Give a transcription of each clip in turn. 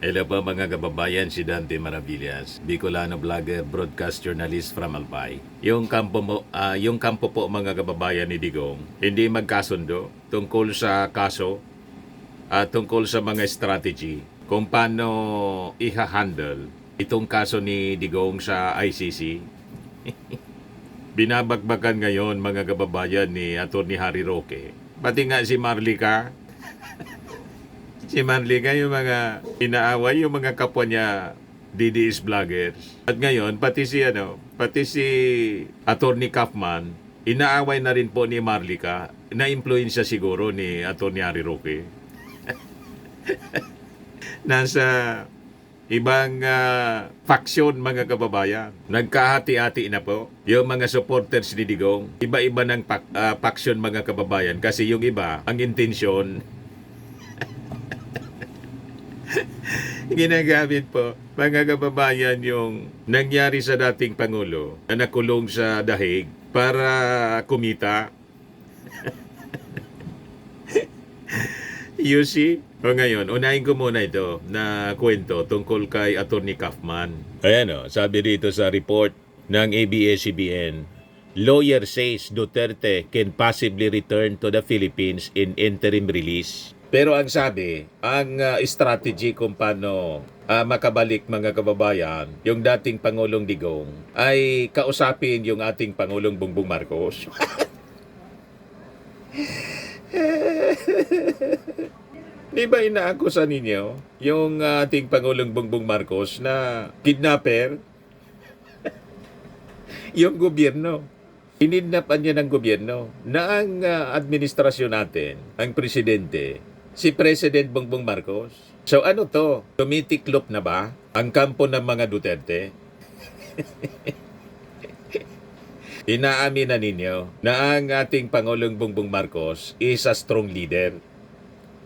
Hello po mga kababayan, si Dante Maravillas, Bicolano vlogger, broadcast journalist from Albay. Yung kampo po mga kababayan ni Digong, hindi magkasundo tungkol sa kaso at tungkol sa mga strategy kung paano iha-handle itong kaso ni Digong sa ICC. Binabagbagan ngayon mga kababayan ni Atty. Harry Roque. Pati nga si Marlica, yung mga inaaway, yung mga kapwa niya DDS vloggers. At ngayon, pati si Atty. Kaufman, inaaway na rin po ni Marlica, na-influensya siguro ni Atty. Harry Roque. Nasa ibang faksyon mga kababayan. Nagkahati-hati na po yung mga supporters ni Digong. Iba-iba ng faksyon mga kababayan kasi yung iba, ang intensyon ginagamit po mga kababayan yung nangyari sa dating Pangulo na nakulong sa dahig para kumita. You see? O ngayon, unahin ko muna ito na kwento tungkol kay Atty. Kaufman. Ayan o, sabi dito sa report ng ABS-CBN, lawyer says Duterte can possibly return to the Philippines in interim release. Pero ang sabi, ang strategy kung paano makabalik mga kababayan, yung dating Pangulong Digong, ay kausapin yung ating Pangulong Bongbong Marcos. Di ba inaakusa ninyo yung ating Pangulong Bongbong Marcos na kidnapper? Yung gobyerno. Kinidnapan niya ng gobyerno na ang administrasyon natin, ang presidente, si President Bongbong Marcos. So ano to? Tumitiklop na ba ang kampo ng mga Duterte? Inaamin na ninyo na ang ating Pangulong Bongbong Marcos is a strong leader.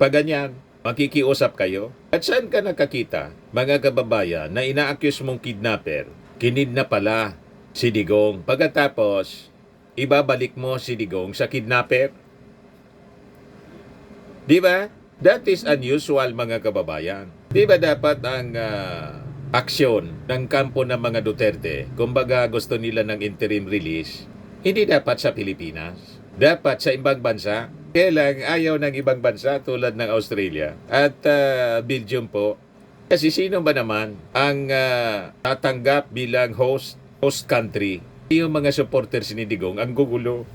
Pag ganyan, makikiusap kayo. At saan ka nakakita, mga kababayan, na ina-accuse mong kidnapper, kinidnap pala si Digong. Pagkatapos, ibabalik mo si Digong sa kidnapper? Di ba? That is unusual mga kababayan. Di ba dapat ang aksyon ng kampo ng mga Duterte, kumbaga gusto nila ng interim release, hindi dapat sa Pilipinas. Dapat sa ibang bansa. Kaya lang ayaw ng ibang bansa tulad ng Australia at Belgium po. Kasi sino ba naman ang tatanggap bilang host country? Yung mga supporters ni Digong ang gugulo.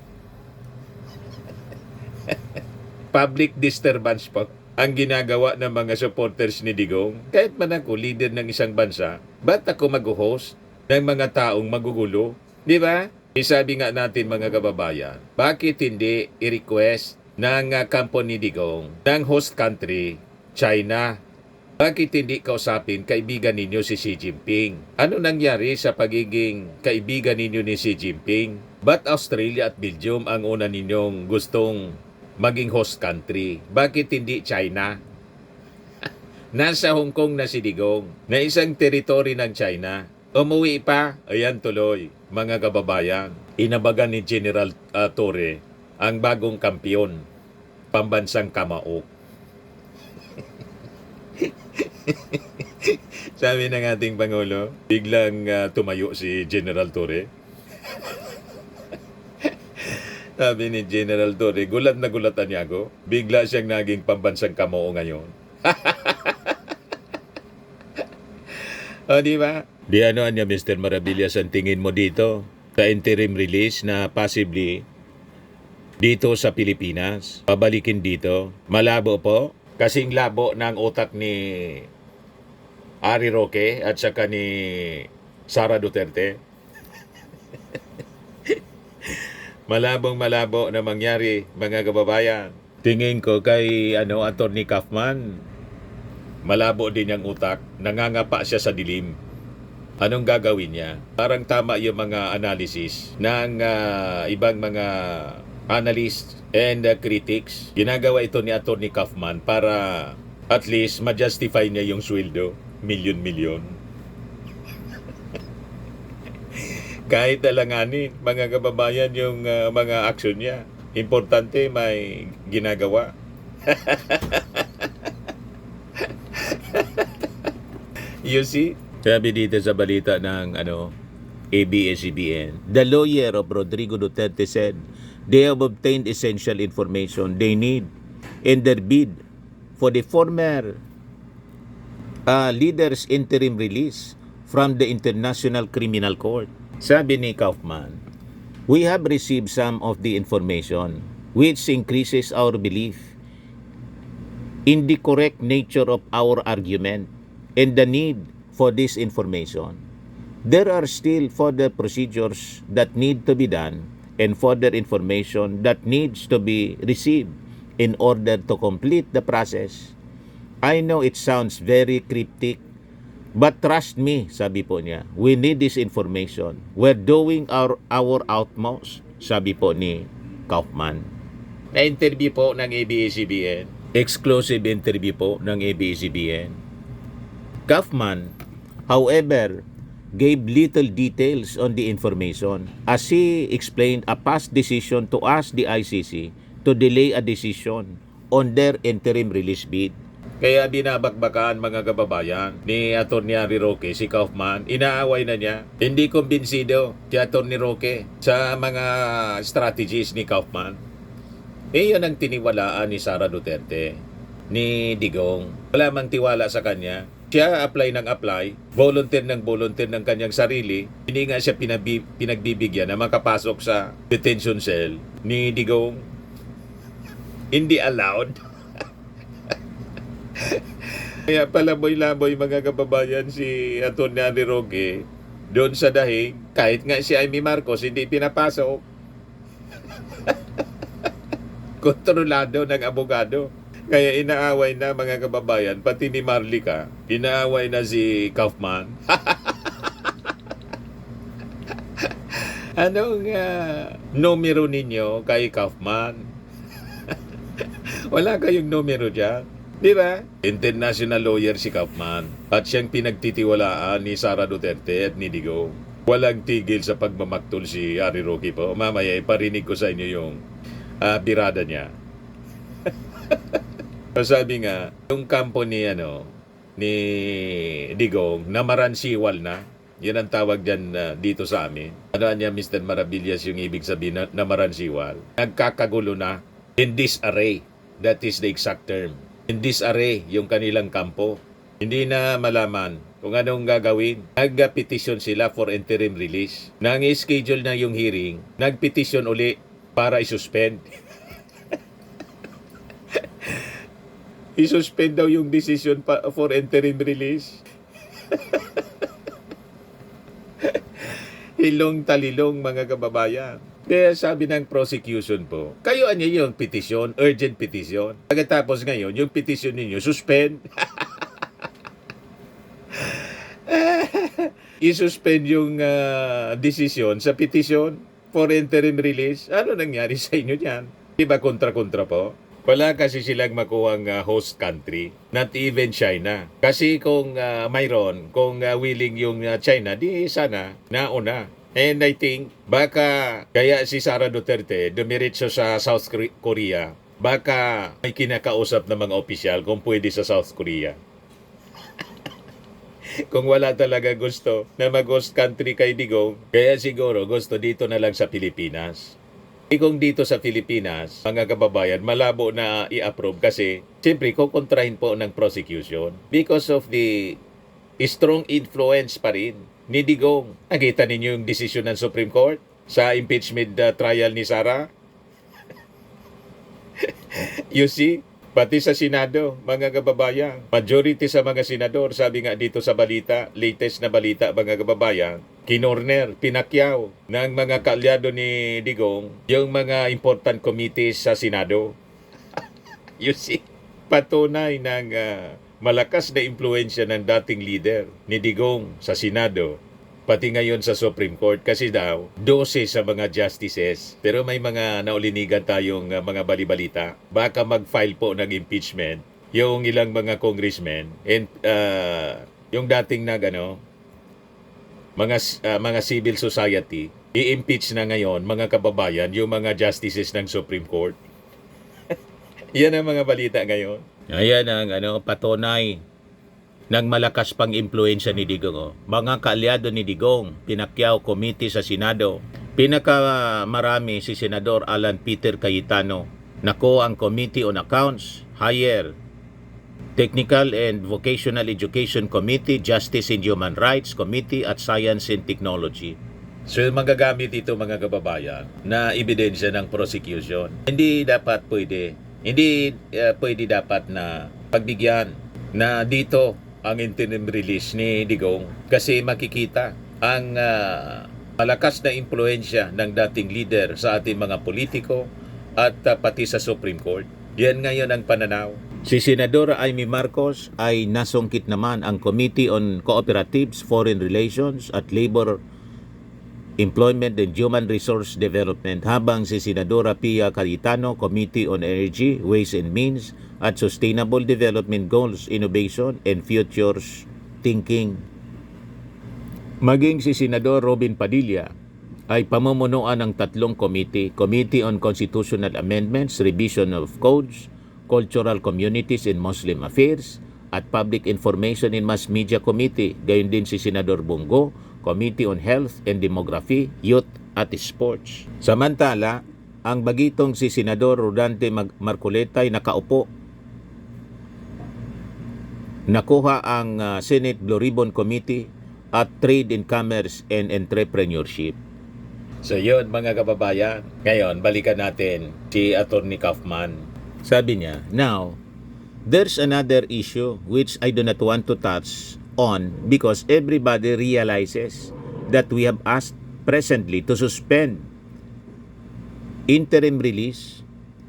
Public disturbance po ang ginagawa ng mga supporters ni Digong. Kahit man ako, leader ng isang bansa, ba't ako mag-host ng mga taong magugulo? Di ba? Isabi nga natin mga kababayan, bakit hindi i-request ng kampo ni Digong, ng host country, China? Bakit hindi kausapin kaibigan ninyo si Xi Jinping? Ano nangyari sa pagiging kaibigan ninyo ni Xi Jinping? Ba't Australia at Belgium ang una ninyong gustong maging host country? Bakit hindi China? Nasa Hong Kong na si Digong, na isang teritoryo ng China. Umuwi pa, ayan tuloy, mga kababayan. Inabagan ni General Torre ang bagong kampiyon, pambansang kamao. Sabi ng ating Pangulo, biglang tumayo si General Torre. Sabi ni General Torre, gulat na gulatan niya ako. Bigla siyang naging pambansang kamao ngayon. O, di ba? Di ano niya, Mr. Maravillas, ang tingin mo dito sa interim release na possibly dito sa Pilipinas, pabalikin dito. Malabo po. Kasing labo ng utak ni Harry Roque at saka ni Sara Duterte. Malabong malabo na mangyari mga kababayan. Tingin ko kay Atty. Kaufman, malabo din ang utak. Nangangapa siya sa dilim. Anong gagawin niya? Parang tama yung mga analysis ng ibang mga analysts and critics. Ginagawa ito ni Atty. Kaufman para at least ma-justify niya yung sweldo. Milyon-milyon. Kahit alanganin, mga kababayan, yung mga aksyon niya. Importante may ginagawa. You see? Sabi dito sa balita ng ABS-CBN, the lawyer of Rodrigo Duterte said they have obtained essential information they need in their bid for the former leader's interim release from the International Criminal Court. Sabi ni Kaufman, we have received some of the information which increases our belief in the correct nature of our argument and the need for this information. There are still further procedures that need to be done and further information that needs to be received in order to complete the process. I know it sounds very cryptic, but trust me, sabi po niya, we need this information. We're doing our utmost, sabi po ni Kaufman. Na-interview po ng ABS-CBN. Exclusive interview po ng ABS-CBN. Kaufman, however, gave little details on the information as he explained a past decision to ask the ICC to delay a decision on their interim release bid. Kaya binabakbakan mga kababayan ni Atty. Harry Roque si Kaufman, inaaway na niya. Hindi kumbinsido si Atty. Roque sa mga strategies ni Kaufman. Yan ang tiniwalaan ni Sara Duterte, ni Digong. Wala mang tiwala sa kanya. Siya apply volunteer ng kanyang sarili. Hindi nga siya pinagbibigyan na makapasok sa detention cell ni Digong. Hindi allowed. Kaya palaboy-laboy mga kababayan si Atty. Harry Roque doon sa dahig. Kahit nga si Amy Marcos hindi pinapasok. Kontrolado ng abogado. Kaya inaaway na mga kababayan, pati ni Marlica, inaaway na si Kaufman. Anong numero ninyo kay Kaufman? Wala kayong numero dyan. Di ba? International lawyer si Kaufman at siyang pinagtitiwalaan ni Sara Duterte at ni Digong. Walang tigil sa pagmamaktol si Harry Roque po. Mamaya iparinig ko sa inyo yung birada niya. Sabi nga, yung kampo ni Digong, namaransiwal na. Yan ang tawag dyan dito sa amin. Ano niya, Mr. Maravillas, yung ibig sabihin na namaransiwal. Nagkakagulo na. In disarray. That is the exact term. In disarray yung kanilang kampo. Hindi na malaman kung anong gagawin. Nagpetisyon sila for interim release. Nang i-schedule na yung hearing, nagpetisyon uli para isuspend. I-suspend daw yung decision for interim release. Hilong talilong mga kababayan. Kaya sabi ng prosecution po, kayo yung petition, urgent petition. Pagkatapos ngayon, yung petition ninyo, suspend. I-suspend yung decision sa petition for interim release. Ano nangyari sa inyo dyan? Diba kontra-kontra po? Wala kasi silang makuhang host country, not even China. Kasi kung mayroon, kung willing yung China, di sana nauna. And I think, baka kaya si Sara Duterte dumiretso sa South Korea, baka may kinakausap na mga opisyal kung pwede sa South Korea. Kung wala talaga gusto na mag-host country kay Digong, kaya siguro gusto dito na lang sa Pilipinas. Kung dito sa Pilipinas, mga kababayan, malabo na i-approve kasi siyempre kukontrahin po ng prosecution because of the strong influence pa rin ni Digong. Nakita ninyo yung desisyon ng Supreme Court sa impeachment trial ni Sara? You see? Pati sa Senado, mga kababayan, majority sa mga senador, sabi nga dito sa balita, latest na balita mga kababayan, kinorner, pinakyaw ng mga kaalyado ni Digong yung mga important committees sa Senado. You see? Patunay ng malakas na impluensya ng dating leader ni Digong sa Senado, pati ngayon sa Supreme Court kasi daw 12 sa mga justices. Pero may mga naulinigan tayong mga balibalita. Baka mag-file po ng impeachment yung ilang mga congressmen and yung dating mga civil society, i-impeach na ngayon mga kababayan yung mga justices ng Supreme Court. Yan ang mga balita ngayon. Ayan ang patunay ng malakas pang impluensya ni Digong. Oh. Mga kaalyado ni Digong, Pinacquiao Committee sa Senado. Pinakamarami si Senador Alan Peter Cayetano. Nako ang Committee on Accounts, Higher Technical and Vocational Education Committee, Justice and Human Rights Committee at Science and Technology. So magagamit ito mga kababayan na ebidensya ng prosecution. Hindi dapat dapat na pagbigyan na dito ang interim release ni Digong kasi makikita ang malakas na impluensya ng dating leader sa ating mga politiko at pati sa Supreme Court. Yan ngayon ang pananaw. Si Senadora Amy Marcos ay nasungkit naman ang Committee on Cooperatives, Foreign Relations at Labor, Employment and Human Resource Development, habang si Senadora Pia Cayetano, Committee on Energy, Ways and Means at Sustainable Development Goals, Innovation and Futures Thinking. Maging si Senador Robin Padilla ay pamumunuan ng tatlong committee, Committee on Constitutional Amendments, Revision of Codes, Cultural Communities and Muslim Affairs at Public Information and Mass Media Committee. Gayon din si Senador Bongo, Committee on Health and Demography, Youth at Sports. Samantala, ang bagitong si Senador Rodante Marcoleta ay nakaupo. Nakuha ang Senate Blue Ribbon Committee at Trade in Commerce and Entrepreneurship. So yun mga kababayan. Ngayon, balikan natin si Attorney Kaufman. Sabi niya, now, there's another issue which I do not want to touch on because everybody realizes that we have asked presently to suspend interim release,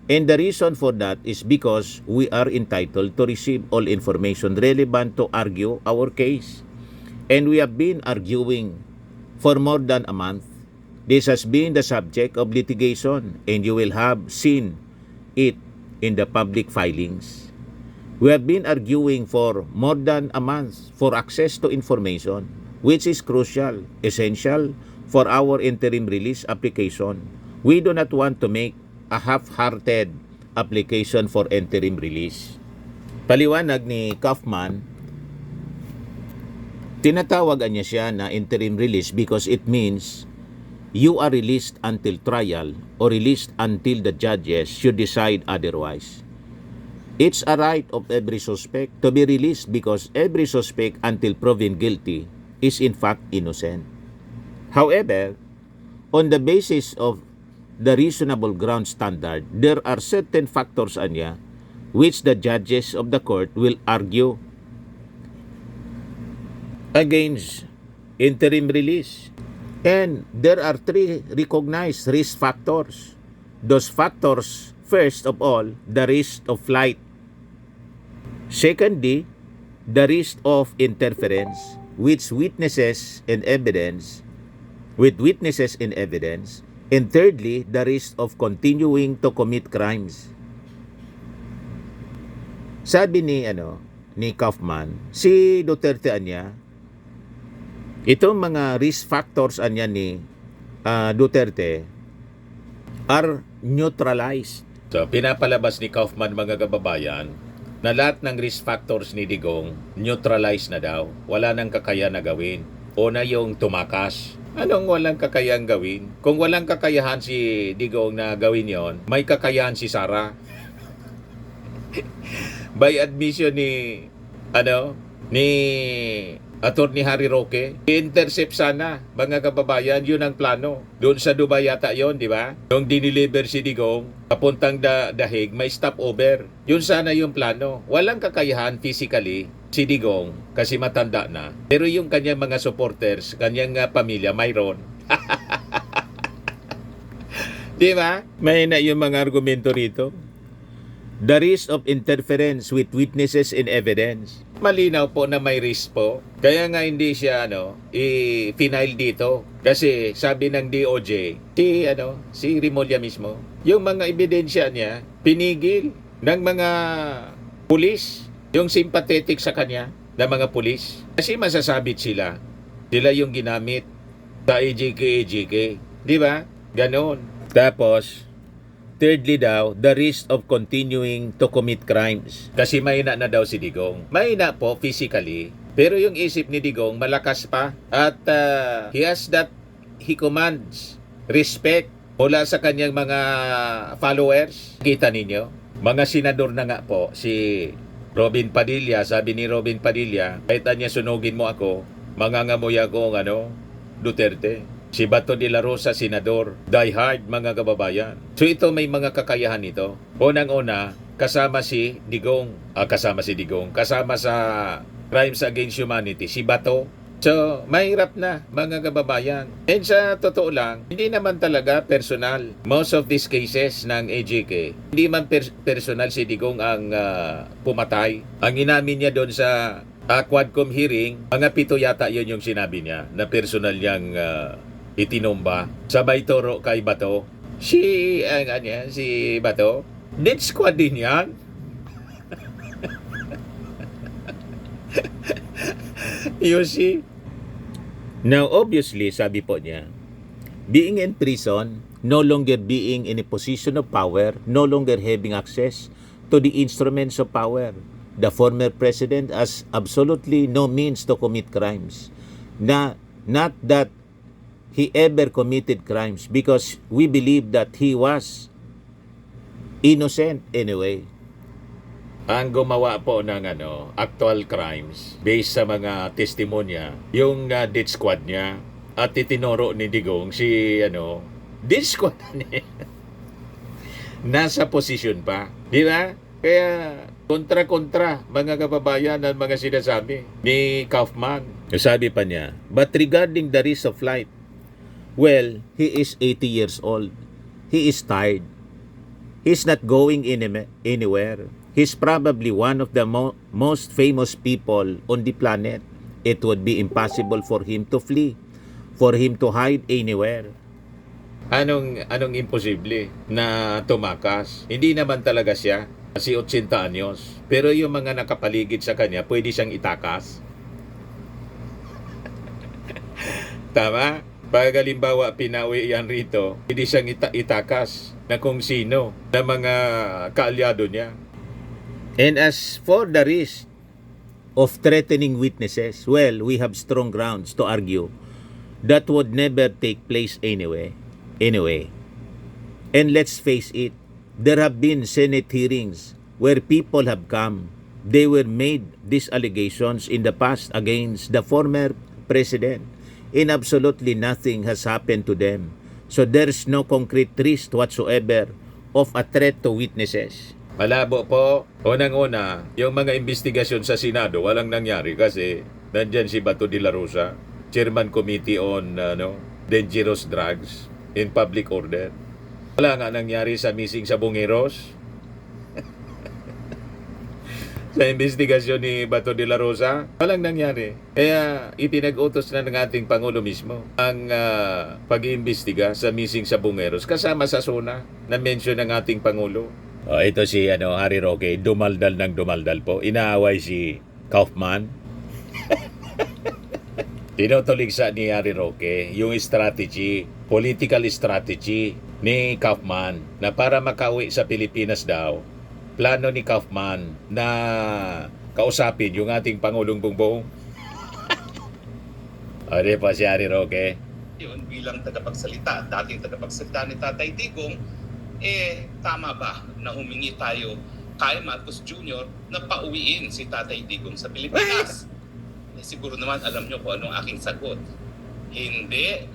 and the reason for that is because we are entitled to receive all information relevant to argue our case, and we have been arguing for more than a month. This has been the subject of litigation and you will have seen it in the public filings. We have been arguing for more than a month for access to information, which is crucial, essential for our interim release application. We do not want to make a half-hearted application for interim release. Paliwanag ni Kaufman, tinatawagan niya siya na interim release because it means you are released until trial or released until the judges should decide otherwise. It's a right of every suspect to be released because every suspect until proven guilty is in fact innocent. However, on the basis of the reasonable ground standard, there are certain factors anya which the judges of the court will argue against interim release. And there are three recognized risk factors. Those factors, first of all, the risk of flight. Secondly, the risk of interference with witnesses and evidence. And thirdly, the risk of continuing to commit crimes. Sabi ni Kaufman, si Duterte anya, itong mga risk factors anya ni Duterte are neutralized. So, pinapalabas ni Kaufman mga kababayan na lahat ng risk factors ni Digong neutralized na daw. Wala nang kakayahan na gawin. Una yung tumakas. Anong walang kakayahan gawin? Kung walang kakayahan si Digong na gawin yon, may kakayahan si Sara. By admission ni Attorney Harry Roque, intercept sana, mga kababayan, yun ang plano. Doon sa Dubai yata yun, di ba? Nung diniliver si Digong, papuntang Dahig, may stopover. Yun sana yung plano. Walang kakayahan physically si Digong kasi matanda na. Pero yung kanyang mga supporters, kanyang pamilya, mayroon. Di ba? May na yung mga argumento rito. The risk of interference with witnesses and evidence. Malinaw po na may risk po. Kaya nga hindi siya i-final dito. Kasi sabi ng DOJ, si Rimulya mismo, yung mga ebidensya niya, pinigil ng mga pulis, yung sympathetic sa kanya ng mga pulis. Kasi masasabit sila yung ginamit sa EJK. Di ba? Ganon. Tapos, Thirdly daw, the risk of continuing to commit crimes. Kasi mahina na daw si Digong. Mahina po physically, pero yung isip ni Digong malakas pa. At he commands respect mula sa kanyang mga followers. Kita ninyo? Mga senador na nga po, si Robin Padilla, sabi ni Robin Padilla, kahit niya sunugin mo ako, mangangamoy ako Duterte. Si Bato de la Rosa, senador, die hard mga kababayan. So ito may mga kakayahan nito. Unang-una, kasama si Digong, kasama sa Crimes Against Humanity, si Bato. So, mahirap na mga kababayan. And sa totoo lang, hindi naman talaga personal. Most of these cases ng AJK, hindi man personal si Digong ang pumatay. Ang inamin niya doon sa Quadcom hearing, mga 7 yata yun yung sinabi niya na personal niyang itinomba. Sabay toro kay Bato. Si Bato, death squad din yan. You see? Now, obviously, sabi po niya, being in prison, no longer being in a position of power, no longer having access to the instruments of power, the former president has absolutely no means to commit crimes. Not that he ever committed crimes, because we believe that he was innocent anyway. Ang gumawa po ng actual crimes based sa mga testimonya, yung death squad niya, at itinuro ni Digong si death squad niya. Nasa posisyon pa, di ba? Kaya kontra-kontra mga kababayan ang mga sinasabi ni Kaufman. Sabi pa niya, but regarding the risk of flight, well, he is 80 years old. He is tired. He's not going anywhere. He's probably one of the most famous people on the planet. It would be impossible for him to flee, for him to hide anywhere. Anong imposible na tumakas? Hindi naman talaga siya si 80 anyos. Pero yung mga nakapaligid sa kanya, pwede siyang itakas. Tama? Pag halimbawa pinawi yan rito, pwede siyang itakas na kung sino na mga kaalyado niya. And as for the risk of threatening witnesses, well, we have strong grounds to argue that would never take place anyway. And let's face it, there have been Senate hearings where people have come. They were made these allegations in the past against the former president, and absolutely nothing has happened to them. So there's no concrete risk whatsoever of a threat to witnesses. Malabo po. Unang-una, yung mga investigasyon sa Senado, walang nangyari kasi nandyan si Bato de la Rosa, Chairman Committee on Dangerous Drugs in Public Order. Wala nga nangyari sa missing sa Bungeros. Sa investigasyon ni Bato de la Rosa, walang nangyari. Kaya ipinag-utos na ng ating Pangulo mismo ang pag-iimbestiga sa missing sa Bungeros kasama sa SONA na mention ng ating Pangulo. Ito si Harry Roque, dumaldal po. Inaaway si Kaufman. Tinutuligsa ni Harry Roque yung political strategy ni Kaufman na para makauwi sa Pilipinas daw, plano ni Kaufman na kausapin yung ating Pangulong Bongbong. Ano pa si Harry Roque? Yun, bilang tagapagsalita, dating tagapagsalita ni Tatay Digong, tama ba na humingi tayo kay Marcos Jr. na pauwiin si Tatay Digong sa Pilipinas? Siguro naman alam nyo kung anong aking sagot. Hindi.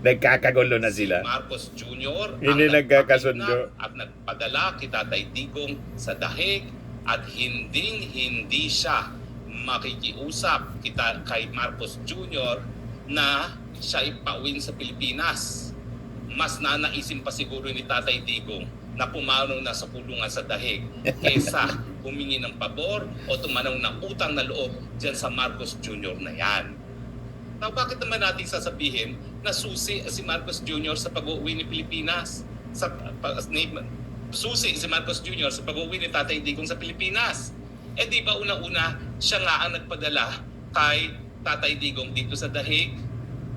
Nagkakagulo na sila. Si Marcos Jr. Hindi nagkakasundo. At nagpadala kay Tatay Digong sa dahig at hindi siya makikiusap kay Marcos Jr. na siya ipauwin sa Pilipinas. Mas nanaisin pa siguro ni Tatay Digong na pumanong na sa kulungan sa dahig kesa humingi ng pabor o tumanong ng utang na loob dyan sa Marcos Jr. na yan. Now, bakit naman natin sasabihin na susi si Marcos Jr. sa pag-uwi ni Pilipinas? Susi si Marcos Jr. sa pag-uwi ni Tatay Digong sa Pilipinas. Di ba una-una siya nga ang nagpadala kay Tatay Digong dito sa dahig?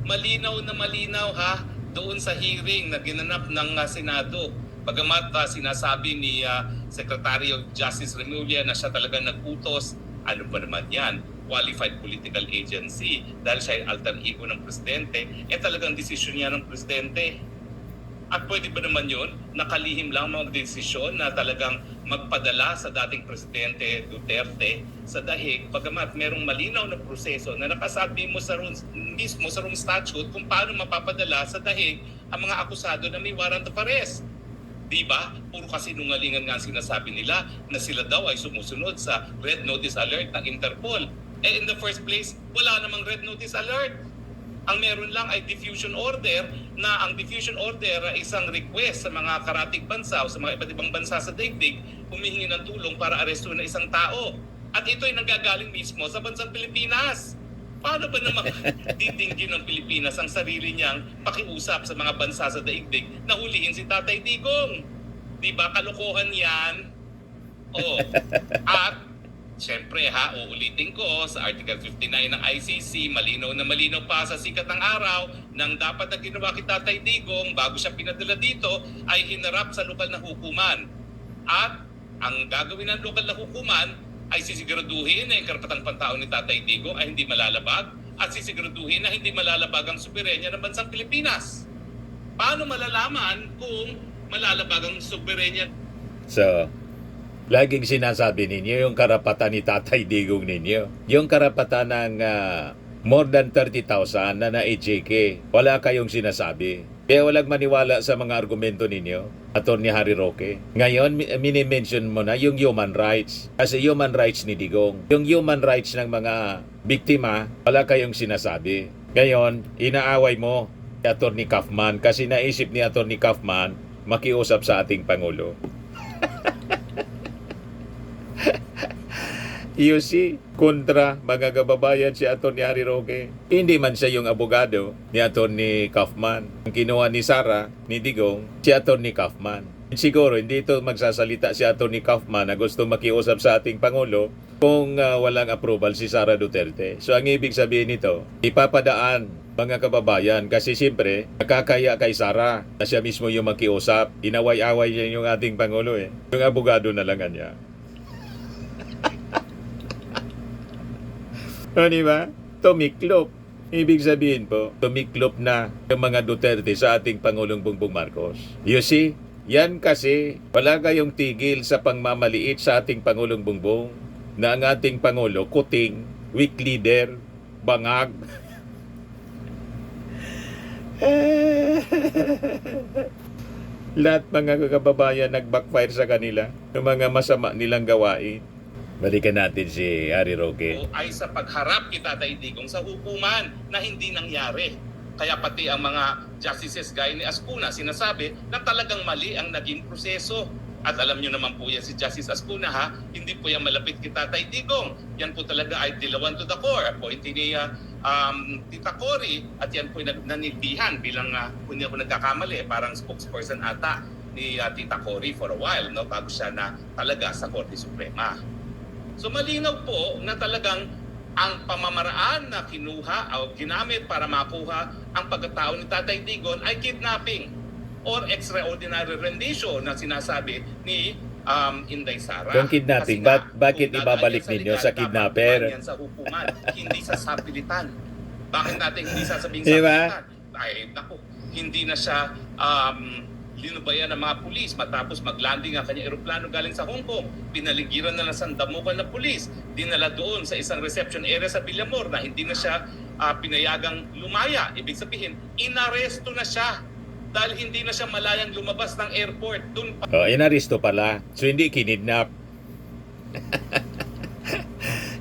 Malinaw na malinaw ha. doon sa hearing na ginanap ng Senado. Bagamat sinasabi ni Secretary of Justice Remulla na siya talaga nag-utos, ano ba naman yan? Qualified political agency. Dahil siya ay alter ego ng presidente, talagang desisyon niya ng presidente. At pwede ba naman yun, nakalihim lang mga desisyon na talagang magpadala sa dating Presidente Duterte sa dahig, bagamat merong malinaw na proseso na nakasabi mo mismo sa room statute kung paano mapapadala sa dahig ang mga akusado na may warrant of arrest. Diba? Puro kasinungalingan nga sinasabi nila na sila daw ay sumusunod sa Red Notice Alert ng Interpol. In the first place, wala namang Red Notice Alert. Ang meron lang ay diffusion order, na ang diffusion order ay isang request sa mga karatig bansa o sa mga iba't ibang bansa sa daigdig humihingi ng tulong para arestuhin na isang tao. At ito ay nanggagaling mismo sa bansang Pilipinas. Paano ba naman titinggin ng Pilipinas ang sarili niyang pakiusap sa mga bansa sa daigdig na hulihin si Tatay Digong? Diba? Kalokohan yan. At siyempre uulitin ko sa Article 59 ng ICC, malinaw na malinaw pa sa sikat ng araw, nang dapat na ginawa kay Tatay Digong bago siya pinadala dito ay hinarap sa lokal na hukuman. At ang gagawin ng lokal na hukuman ay sisiguraduhin na yung karapatang pantao ni Tatay Digong ay hindi malalabag at sisiguraduhin na hindi malalabag ang soberenya ng bansang Pilipinas. Paano malalaman kung malalabag ang soberenya? So, laging sinasabi ninyo yung karapatan ni Tatay Digong ninyo. Yung karapatan ng more than 30,000 na na-EJK. Wala kayong sinasabi. Kaya walang maniwala sa mga argumento ninyo, Atty. Harry Roque. Ngayon, mini-mention mo na yung human rights. Kasi human rights ni Digong. Yung human rights ng mga biktima, wala kayong sinasabi. Ngayon, inaaway mo si Atty. Kaufman kasi naisip ni Atty. Kaufman makiusap sa ating Pangulo. You see, kontra mga kababayan si Atty. Harry Roque. Hindi man siya yung abogado ni Atty. Kaufman. Ang kinuha ni Sara, ni Digong, si Atty. Kaufman. Siguro hindi ito magsasalita si Atty. Kaufman na gusto makiusap sa ating Pangulo kung walang approval si Sara Duterte. So ang ibig sabihin nito, ipapadaan mga kababayan kasi siyempre nakakaya kay Sara na siya mismo yung makiusap. Inaway-away niya yung ating Pangulo eh. Yung abogado na lang niya. O diba? Tumiklop. Ibig sabihin po, tumiklop na yung mga Duterte sa ating Pangulong Bongbong Marcos. You see? Yan kasi wala kayong tigil sa pangmamaliit sa ating Pangulong Bongbong na ang ating Pangulo, kuting, weak leader, bangag. Lahat mga kababayan nag-backfire sa kanila ng mga masama nilang gawain. Balikan natin si Harry Roque. Ay sa pagharap kay Tatay Digong sa hukuman na hindi nangyari. Kaya pati ang mga justices gaya ni Ascuna sinasabi na talagang mali ang naging proseso. At alam nyo naman po yan si Justice Ascuna hindi po yan malapit kay Tatay Digong. Yan po talaga ay dilawan to the core. Appointee ni Tita Cory at yan po nanilbihan bilang kung hindi ako nagkakamali, parang spokesperson ata ni Tita Cory for a while, no, bago siya na talaga sa Korte Suprema. So malinaw po na talagang ang pamamaraan na kinuha o ginamit para makuha ang pagkatao ni Tatay Digong ay kidnapping or extraordinary rendition na sinasabi ni Inday Sara. Yung kidnapping, bakit ibabalik ninyo sa kidnapper? Yan sa hukuman, hindi sa sapilitan. Bakit natin hindi sasabihin Diba? sapilitan? Ay, naku, hindi na siya linubayan ng mga pulis matapos maglanding ang kanyang eroplano galing sa Hong Kong. Pinaligiran na lang sa damukan na pulis. Dinala doon sa isang reception area sa Villamor na hindi na siya pinayagang lumaya. Ibig sabihin, inaresto na siya dahil hindi na siya malayang lumabas ng airport. Doon pa. Inaresto pala. So hindi kinidnap.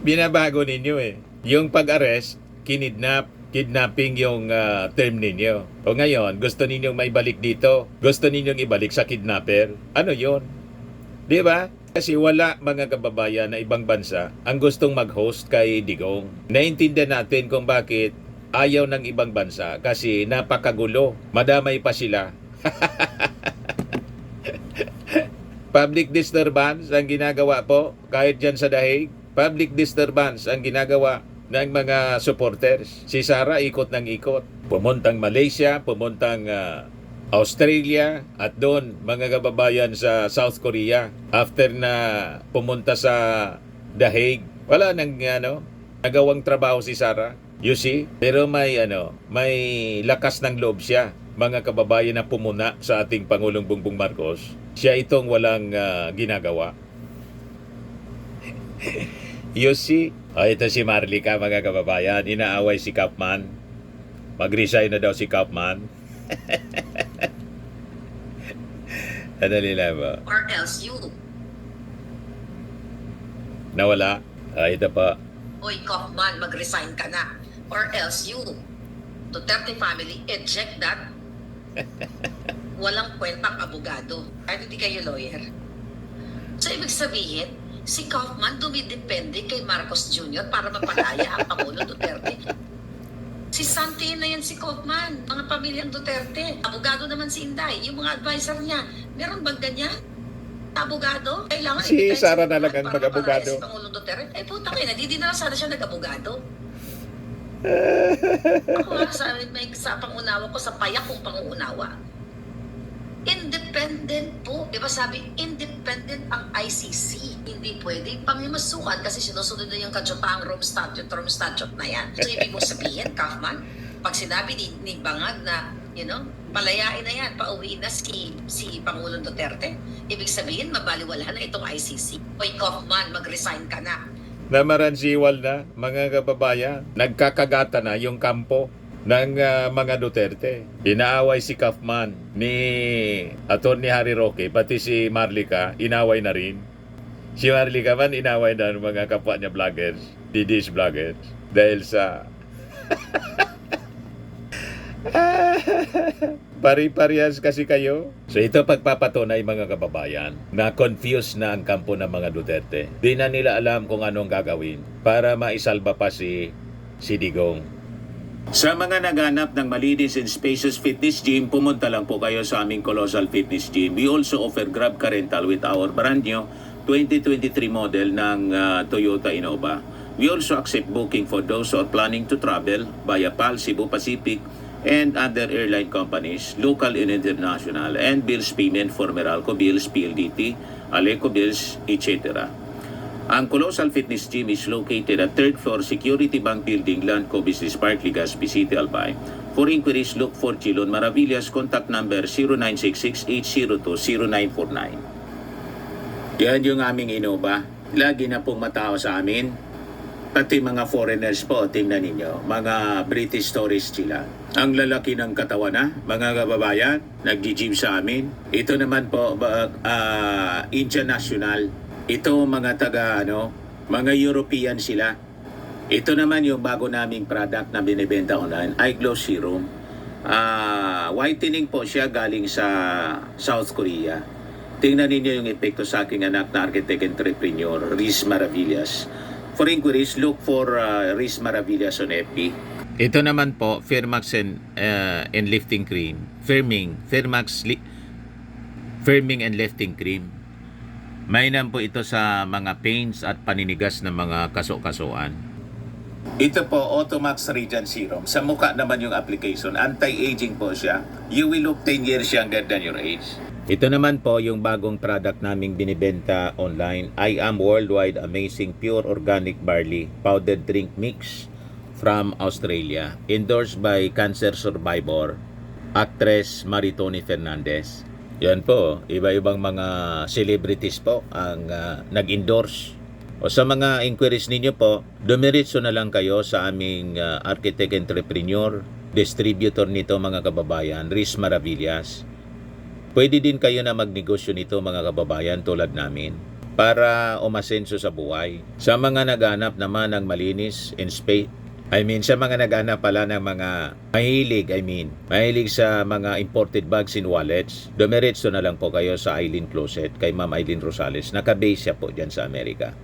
Binabago ninyo eh. Yung pag-arrest, kidnapping yung term ninyo. O ngayon, gusto ninyong maibalik dito. Gusto ninyong ibalik sa kidnapper. Ano yon? Di ba? Kasi wala mga kababayan na ibang bansa ang gustong mag-host kay Digong. Naintindihan natin kung bakit ayaw ng ibang bansa kasi napakagulo. Madamay pa sila. Public disturbance ang ginagawa po kahit dyan sa dahig. Public disturbance ang ginagawa ng mga supporters. Si Sara ikot ng ikot. Pumuntang Malaysia, pumuntang Australia, at doon mga kababayan sa South Korea. After na pumunta sa The Hague, wala nang nagawang trabaho si Sara. You see? Pero may lakas ng loob siya. Mga kababayan na pumuna sa ating Pangulong Bongbong Marcos, siya itong walang ginagawa. You see? Ito si Marlica, mga kababayan. Inaaway si Kaufman. Mag-resign na daw si Kaufman. Ano nila ba? Or else you. Nawala? Ito pa. Oy, Kaufman, mag-resign ka na. Or else you. Duterte family, eject that. Walang kwentang abogado. Kahit hindi kayo lawyer. So, ibig sabihin, si Kaufman dumidepende kay Marcos Jr. para mapalaya ang Pangulo Duterte. Si Santi na yan si Kaufman, mga pamilyang Duterte. Abogado naman si Inday, yung mga advisor niya. Meron bang ganyan? Abogado? Kailangan Si ibigay Sara sa na lang ang para mag-abogado. mapalaya si Pangulong Duterte. Putang ina, di na sana siya nag-abogado. Ako may sa pangunawa ko sa payak kong pangunawa. Independent po. Diba sabi, independent ang ICC. Hindi pwede pangimasukan kasi sinusunod na yung katsyotaang Rome Statute na yan. So, ibig mo sabihin, Kaufman, pag sinabi ni Bangag na, palayain na yan, pauwiin na si Pangulong Duterte, ibig sabihin, mabaliwalahan na itong ICC. Oy, Kaufman, mag-resign ka na. Namaransiwal na, mga kababayan. Nagkakagata na yung kampo ng mga Duterte. Inaaway si Kaufman ni Atty. Harry Roque, pati si Marlica, inaway na rin. Si Marlica man, inaway na ng mga kapwa niya vloggers, DDS vloggers, dahil sa pari-parehas kasi kayo. So ito pagpapatunay, mga kababayan, na confused na ang kampo ng mga Duterte. Di na nila alam kung anong gagawin para maisalba pa si Digong. Sa mga naghanap ng malinis and spacious fitness gym, pumunta lang po kayo sa aming Colossal Fitness Gym. We also offer Grab Car Rental with our brand new 2023 model ng Toyota Innova. We also accept booking for those who are planning to travel via PAL, Cebu Pacific, and other airline companies, local and international, and bills payment for Meralco Bills, PLDT, Aleco Bills, etc. Ang Colossal Fitness Gym is located at 3rd floor Security Bank Building, Landco Business Park, Legazpi City, Albay. For inquiries, look for Chilon Maravillas. Contact number 0966-802-0949. Yan yung aming Innova. Lagi na pong matao sa amin. Pati mga foreigners po, tingnan ninyo. Mga British tourists sila. Ang lalaki ng katawan na, mga kababayan, nag-gym sa amin. Ito naman po, Indian National. Ito mga mga European sila. Ito naman yung bago naming product na binibenta online, iGlow Serum. Whitening po siya galing sa South Korea. Tingnan ninyo yung epekto sa aking anak na architect entrepreneur, Riz Maravillas. For inquiries, look for Riz Maravillas on FB. Ito naman po, Firmax and Lifting Cream. Firming and Lifting Cream. Mainam po ito sa mga pains at paninigas ng mga kaso-kasuan. Ito po, Automax Radiant Serum. Sa mukha naman yung application. Anti-aging po siya. You will look 10 years younger than your age. Ito naman po yung bagong product naming binibenta online. I Am Worldwide Amazing Pure Organic Barley Powdered Drink Mix from Australia. Endorsed by cancer survivor, actress Maritoni Fernandez. Yan po, iba-ibang mga celebrities po ang nag-endorse. O sa mga inquiries ninyo po, dumiritso na lang kayo sa aming architect entrepreneur, distributor nito, mga kababayan, Riz Maravillas. Pwede din kayo na magnegosyo nito, mga kababayan, tulad namin, para umasenso sa buhay. Sa mga naghanap naman ng malinis and sa mga naghanap pala ng mga mahilig sa mga imported bags and wallets, dumiretso na lang po kayo sa Eileen Closet kay Ma'am Eileen Rosales. Naka-base siya po dyan sa Amerika.